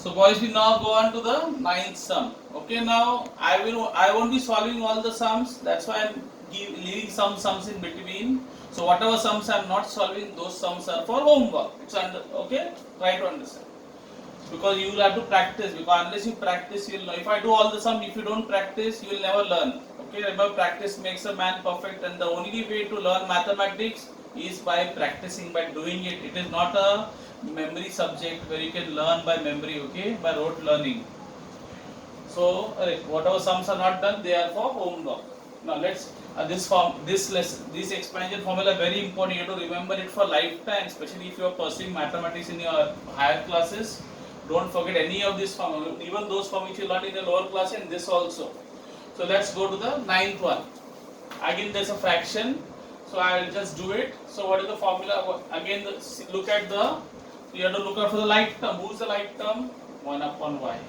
So boys, we now go on to the ninth sum. Okay, now I won't be solving all the sums. That's why I'm leaving some sums in between. So whatever sums I'm not solving, those sums are for homework. It's under, okay. Try to understand, because you will have to practice. Because unless you practice, you'll know. If I do all the sum, if you don't practice, you will never learn. Okay, remember, practice makes a man perfect, and the only way to learn mathematics is by practicing, by doing it. It is not a memory subject where you can learn by memory, okay, by rote learning. So whatever sums are not done, they are for homework. Now let's this expansion formula very important. You have to remember it for lifetime, especially if you are pursuing mathematics in your higher classes. Don't forget any of this formula, even those form which you learned in the lower class, and this also. So let's go to the ninth one. Again, there's a fraction, so I'll just do it. So what is the formula? Again, look at the. You have to look out for the like term. Who's the like term? 1 upon y.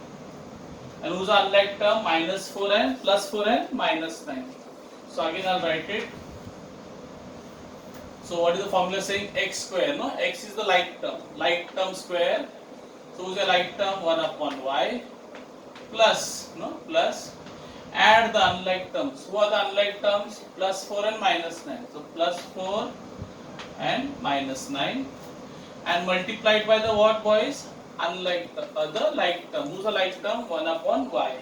And who's the unlike term? Minus 4n, plus 4n, minus 9. So again, I'll write it. So what is the formula saying? X square. No, x is the like term. Like term square. So who's the like term? 1 upon y. Plus, no, plus. Add the unlike terms. Who are the unlike terms? Plus 4 and minus 9. So plus 4 and minus 9. And multiplied by the what, boys? Unlike the other like term. Who's the like term? 1 upon y.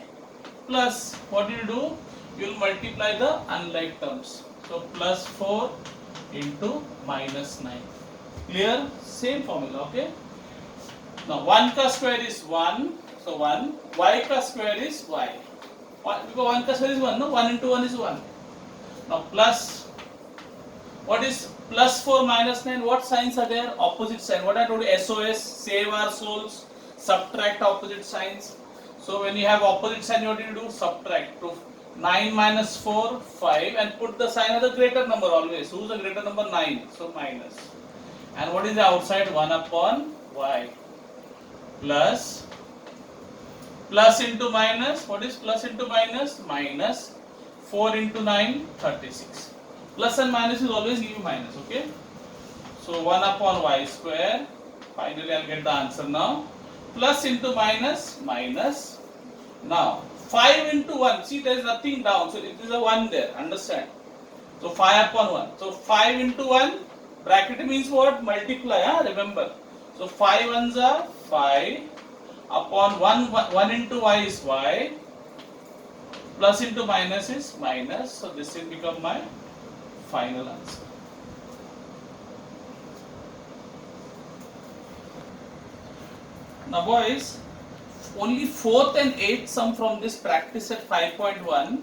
Plus, what do? You will multiply the unlike terms. So plus 4 into minus 9. Clear? Same formula, okay? Now 1 ka square is 1. So 1. Y ka square is y. Because 1 ka square is 1, no? 1 into 1 is 1. Now plus, what is plus 4 minus 9? What signs are there? Opposite sign. What I told you, SOS, save our souls, subtract opposite signs. So when you have opposite sign, what do you do? Subtract. To 9 minus 4, 5, and put the sign of the greater number always. Who's the greater number? 9. So minus. And what is the outside? 1 upon y. Plus. Plus into minus, what is plus into minus? Minus 4 into 9, 36. Plus and minus is always give you minus, okay? So 1 upon y square, finally I'll get the answer now. Plus into minus, minus. Now 5 into 1, see there is nothing down, so it is a 1 there, understand? So 5 upon 1. So 5 into 1, bracket means what? Multiply, remember. So 5 ones are 5. Upon 1 into y is y, plus into minus is minus, so this will become my final answer. Now boys, only 4th and 8th sum from this practice at 5.1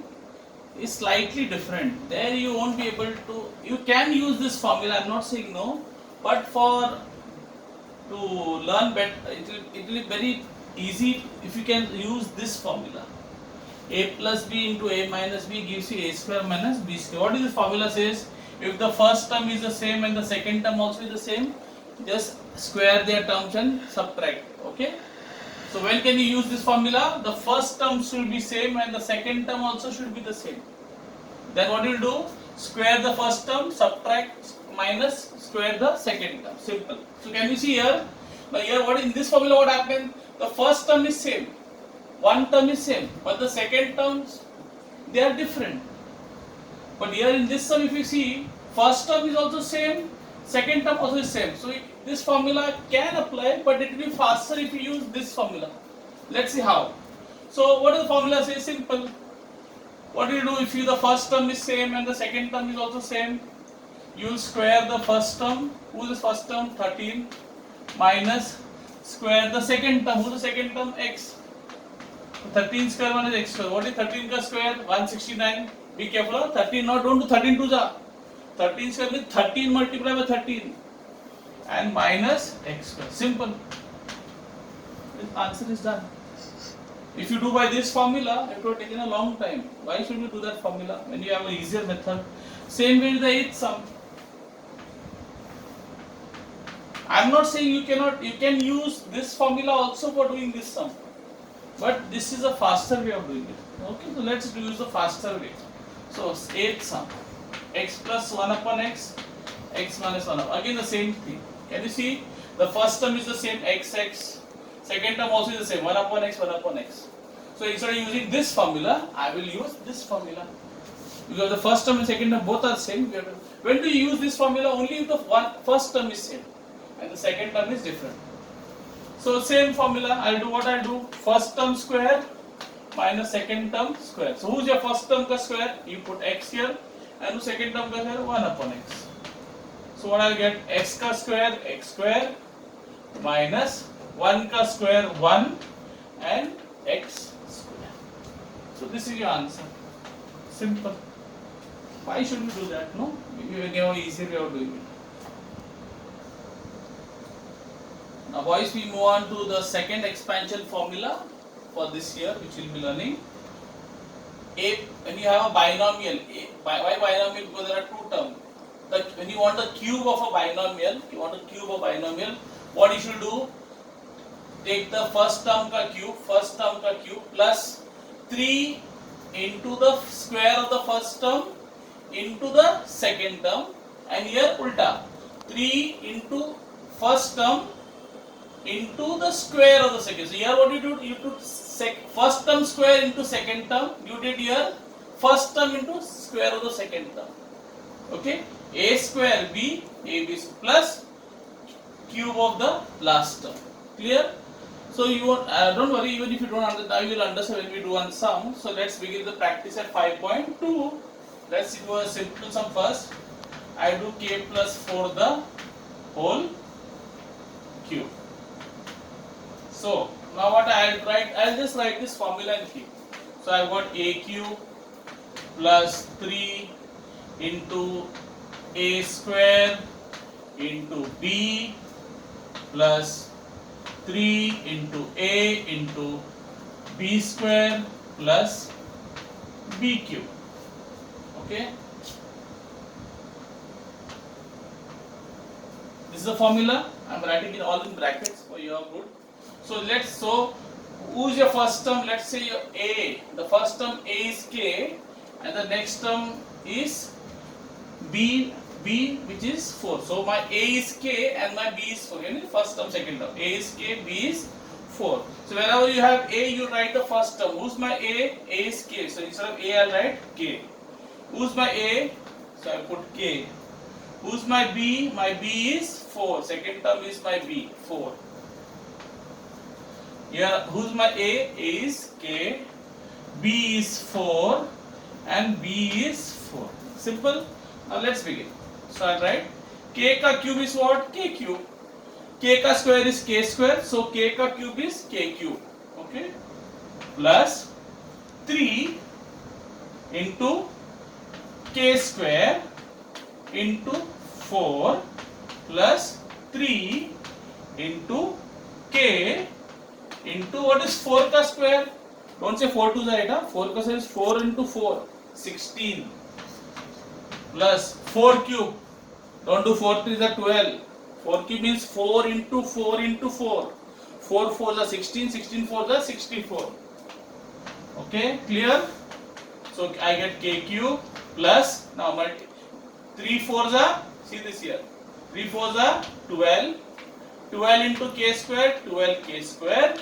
is slightly different. There you won't be able to, you can use this formula, I am not saying no, but to learn better, it will be very easy if you can use this formula. A plus b into a minus b gives you a square minus b square. What is the formula says? If the first term is the same and the second term also is the same, just square their terms and subtract. Okay? So when can you use this formula? The first term should be same and the second term also should be the same. Then what you will do? Square the first term, subtract minus, square the second term. Simple. So can you see here? Now here what in this formula what happened? The first term is same, one term is same, but the second terms they are different. But here in this sum, if you see, first term is also same, second term also is same. So this formula can apply, but it will be faster if you use this formula. Let's see how. So what does the formula say? Simple. What do you do if the first term is same and the second term is also same? You will square the first term. Who is the first term? 13 minus square the second term. Who is the second term? X. 13 square 1 is x square. What is 13 ka square? 169. Be careful. 13 not, don't do 13 to ja. 13 square means 13 multiplied by 13 and minus x square. Simple. The answer is done. If you do by this formula, it would have taken a long time. Why should you do that formula when you have an easier method? Same way with the 8th sum. I am not saying you cannot, you can use this formula also for doing this sum. But this is a faster way of doing it. Okay, so let's use the faster way. So 8th sum. X plus 1 upon x, x minus 1 upon. Again the same thing. Can you see? The first term is the same xx. Second term also is the same, 1 upon x, 1 upon x. So instead of using this formula, I will use this formula. Because the first term and second term both are same. When do you use this formula? Only if the first term is same and the second term is different. So same formula, I'll do what I'll do. First term square minus second term square. So who's your first term ka square? You put x here, and who's second term ka square? 1 upon x. So what I'll get? X square minus 1 ka square 1 and x square. So this is your answer. Simple. Why should we do that? No, we have an easier way of doing it. Now boys, we move on to the second expansion formula for this year, which we'll be learning. When you have a binomial, why binomial? Because there are two terms. When you want the cube of a binomial, what you should do? Take the first term ka cube plus 3 into the square of the first term into the second term, and here ulta 3 into first term into the square of the second. So here what you do? You took first term square into second term. You did here first term into square of the second term. Okay, a square b plus cube of the last term. Clear? So you won't, don't worry, even if you don't understand, you will understand when we do one sum. So let's begin the practice at 5.2. Let's do a simple sum first. I do k plus 4 the whole cube. So now what I'll write, I'll just write this formula and keep. So I've got a cube plus 3 into a square into b plus 3 into a into b square plus b cube. Okay, this is the formula. I'm writing it all in brackets for your good. So who's your first term? Let's say your a. The first term a is k, and the next term is b, which is 4. So my a is k and my b is 4. First term, second term. A is k, b is 4. So wherever you have a, you write the first term. Who's my a? A is k. So instead of a, I'll write k. Who's my a? So I put k. Who's my b? My b is 4. Second term is my b, 4. Here, who's my a? A is k. B is 4 and b is 4. Simple. Now let's begin. So I'll write k ka cube is what? K cube. K ka square is k square. So k ka cube is k cube. Okay. Plus 3 into k square into 4 plus 3 into k into what is 4 ka square? Don't say 4 to the right. 4 ka square is 4 into 4, 16 plus 4 cube. Don't do 4 3 is 12. 4 cube means 4 into 4 into 4. 4 4 is 16, 16 4 is 64. Okay, clear? So I get k cube plus, now 3 4s are, see this here, 3 4s are 12, 12 into k square, 12 k square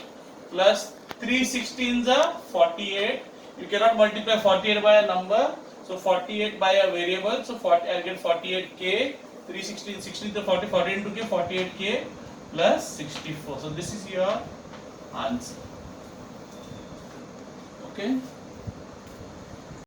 plus 3 16s are 48. You cannot multiply 48 by a number, so 48 by a variable, so 40, I'll get 48k, 3 16, 16 to 40, 48 into k, 48k plus 64. So this is your answer. Okay.